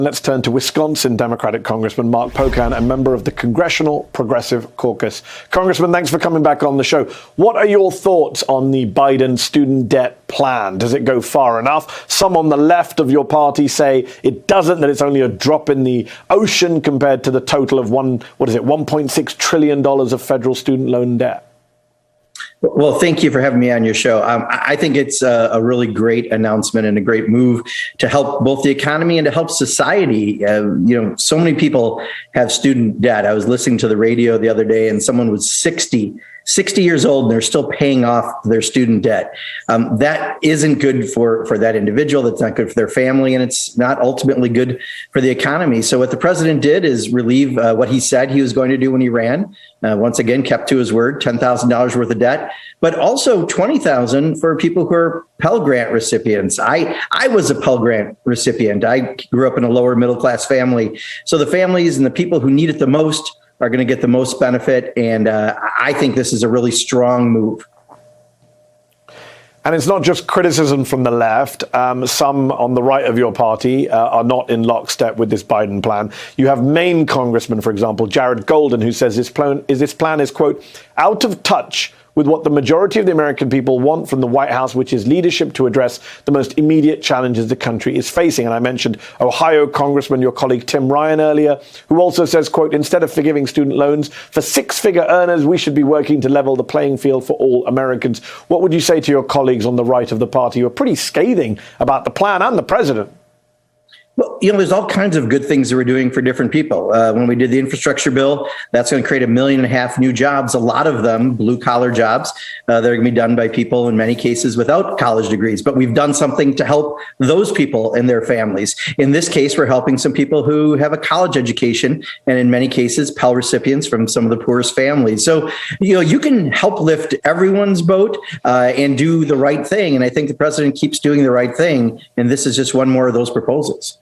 Let's turn to Wisconsin Democratic Congressman Mark Pocan, a member of the Congressional Progressive Caucus. Congressman, thanks for coming back on the show. What are your thoughts on the Biden student debt plan? Does it go far enough? Some on the left of your party say it doesn't, that it's only a drop in the ocean compared to the total of $1.6 trillion of federal student loan debt. Well, thank you for having me on your show. I think it's a really great announcement and a great move to help both the economy and to help society. So many people have student debt. I was listening to the radio the other day and someone was 60 years old and they're still paying off their student debt. That isn't good for that individual. That's not good for their family. And it's not ultimately good for the economy. So what the president did is relieve what he said he was going to do when he ran. Once again, kept to his word, $10,000 worth of debt, but also $20,000 for people who are Pell Grant recipients. I was a Pell Grant recipient. I grew up in a lower middle class family. So the families and the people who need it the most are going to get the most benefit. And I think this is a really strong move. And it's not just criticism from the left. Some on the right of your party are not in lockstep with this Biden plan. You have Maine Congressman, for example, Jared Golden, who says this plan is, quote, out of touch with what the majority of the American people want from the White House, which is leadership to address the most immediate challenges the country is facing. And I mentioned Ohio Congressman, your colleague Tim Ryan earlier, who also says, quote, instead of forgiving student loans for six-figure earners, we should be working to level the playing field for all Americans. What would you say to your colleagues on the right of the party who are pretty scathing about the plan and the president? Well, there's all kinds of good things that we're doing for different people. When we did the infrastructure bill, that's going to create 1.5 million new jobs, a lot of them blue collar jobs. That are going to be done by people in many cases without college degrees. But we've done something to help those people and their families. In this case, we're helping some people who have a college education and in many cases Pell recipients from some of the poorest families. So, you can help lift everyone's boat and do the right thing. And I think the president keeps doing the right thing. And this is just one more of those proposals.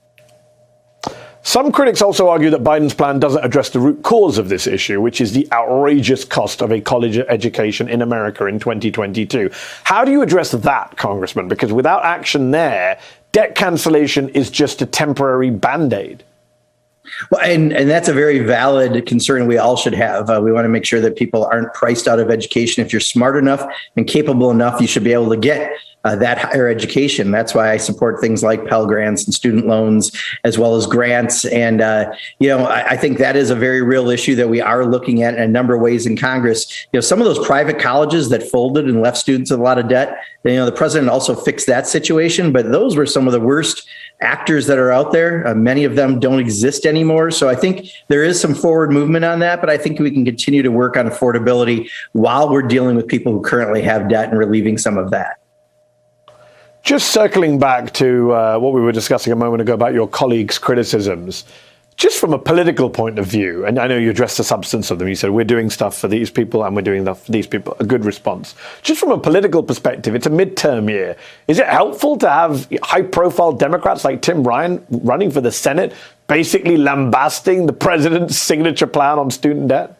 Some critics also argue that Biden's plan doesn't address the root cause of this issue, which is the outrageous cost of a college education in America in 2022. How do you address that, Congressman? Because without action there, debt cancellation is just a temporary Band-Aid. Well, and that's a very valid concern we all should have. We want to make sure that people aren't priced out of education. If you're smart enough and capable enough, you should be able to get that higher education. That's why I support things like Pell Grants and student loans, as well as grants. And, I think that is a very real issue that we are looking at in a number of ways in Congress. Some of those private colleges that folded and left students with a lot of debt, the president also fixed that situation. But those were some of the worst actors that are out there. Many of them don't exist anymore. So I think there is some forward movement on that, but I think we can continue to work on affordability while we're dealing with people who currently have debt and relieving some of that. Just circling back to what we were discussing a moment ago about your colleagues' criticisms, just from a political point of view, and I know you addressed the substance of them. You said we're doing stuff for these people and we're doing stuff for these people, a good response. Just from a political perspective, it's a midterm year. Is it helpful to have high-profile Democrats like Tim Ryan running for the Senate, basically lambasting the president's signature plan on student debt?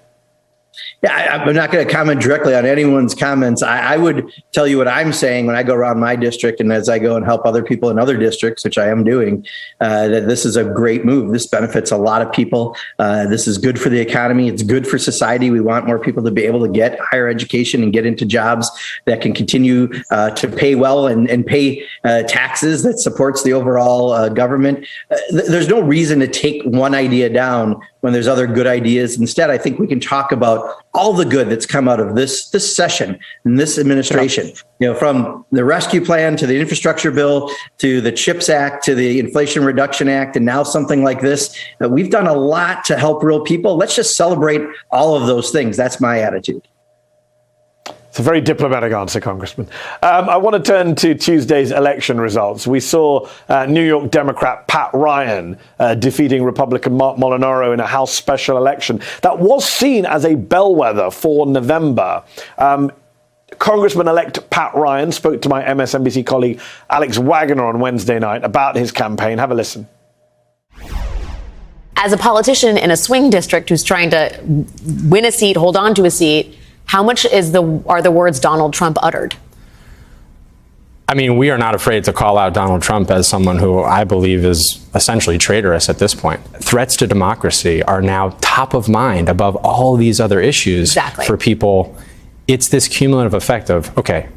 Yeah, I'm not going to comment directly on anyone's comments. I would tell you what I'm saying when I go around my district and as I go and help other people in other districts, which I am doing, that this is a great move. This benefits a lot of people. This is good for the economy. It's good for society. We want more people to be able to get higher education and get into jobs that can continue to pay well and pay taxes that supports the overall government. There's no reason to take one idea down when there's other good ideas. Instead, I think we can talk about all the good that's come out of this session and this administration, from the rescue plan to the infrastructure bill, to the CHIPS Act, to the Inflation Reduction Act, and now something like this. We've done a lot to help real people. Let's just celebrate all of those things. That's my attitude. It's a very diplomatic answer, Congressman. I want to turn to Tuesday's election results. We saw New York Democrat Pat Ryan defeating Republican Mark Molinaro in a House special election that was seen as a bellwether for November. Congressman-elect Pat Ryan spoke to my MSNBC colleague Alex Wagner on Wednesday night about his campaign. Have a listen. As a politician in a swing district who's trying to win a seat, hold on to a seat, how much are the words Donald Trump uttered? I mean, we are not afraid to call out Donald Trump as someone who I believe is essentially traitorous at this point. Threats to democracy are now top of mind above all these other issues for people. It's this cumulative effect of, okay,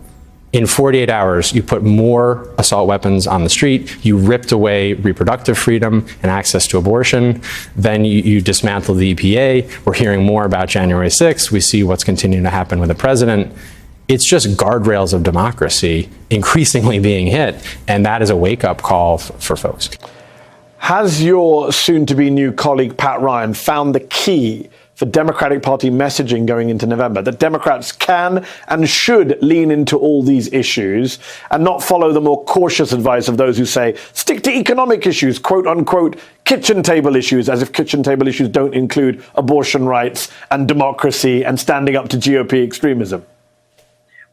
in 48 hours, you put more assault weapons on the street, you ripped away reproductive freedom and access to abortion, then you dismantle the EPA. We're hearing more about January 6th. We see what's continuing to happen with the president. It's just guardrails of democracy increasingly being hit, and that is a wake-up call for folks. Has your soon-to-be new colleague, Pat Ryan, found the key for Democratic Party messaging going into November, that Democrats can and should lean into all these issues and not follow the more cautious advice of those who say, stick to economic issues, quote unquote, kitchen table issues, as if kitchen table issues don't include abortion rights and democracy and standing up to GOP extremism?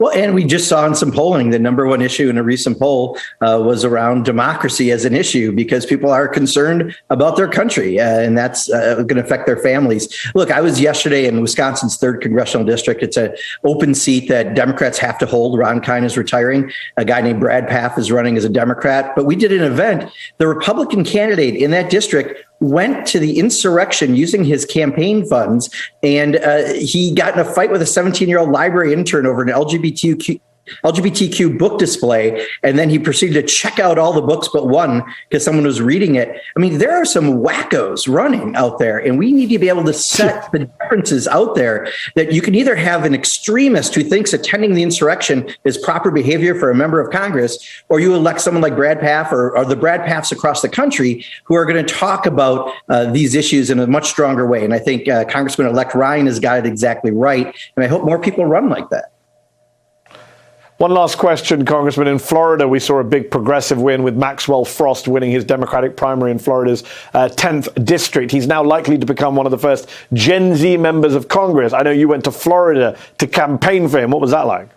Well, and we just saw in some polling, the number one issue in a recent poll was around democracy as an issue, because people are concerned about their country, and that's going to affect their families. Look, I was yesterday in Wisconsin's 3rd congressional district. It's an open seat that Democrats have to hold. Ron Kine is retiring. A guy named Brad Pfaff is running as a Democrat. But we did an event. The Republican candidate in that district went to the insurrection using his campaign funds, and he got in a fight with a 17-year-old library intern over an LGBTQ book display, and then he proceeded to check out all the books but one because someone was reading it. I mean, there are some wackos running out there, and we need to be able to set the differences out there, that you can either have an extremist who thinks attending the insurrection is proper behavior for a member of Congress, or you elect someone like Brad Pfaff or the Brad Pfaffs across the country who are going to talk about these issues in a much stronger way. And I think Congressman-elect Ryan has got it exactly right, and I hope more people run like that. One last question, Congressman. In Florida, we saw a big progressive win with Maxwell Frost winning his Democratic primary in Florida's 10th district. He's now likely to become one of the first Gen Z members of Congress. I know you went to Florida to campaign for him. What was that like?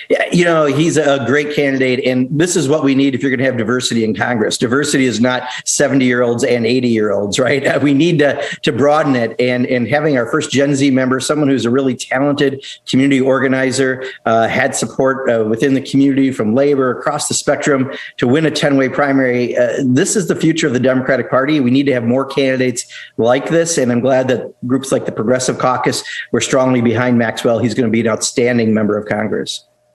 Yeah, you know, he's a great candidate, and this is what we need if you're going to have diversity in Congress. Diversity is not 70-year-olds and 80-year-olds, right? We need to broaden it, and having our first Gen Z member, someone who's a really talented community organizer, had support within the community from labor across the spectrum to win a 10-way primary. This is the future of the Democratic Party. We need to have more candidates like this, and I'm glad that groups like the Progressive Caucus were strongly behind Maxwell. He's going to be an outstanding member of Congress.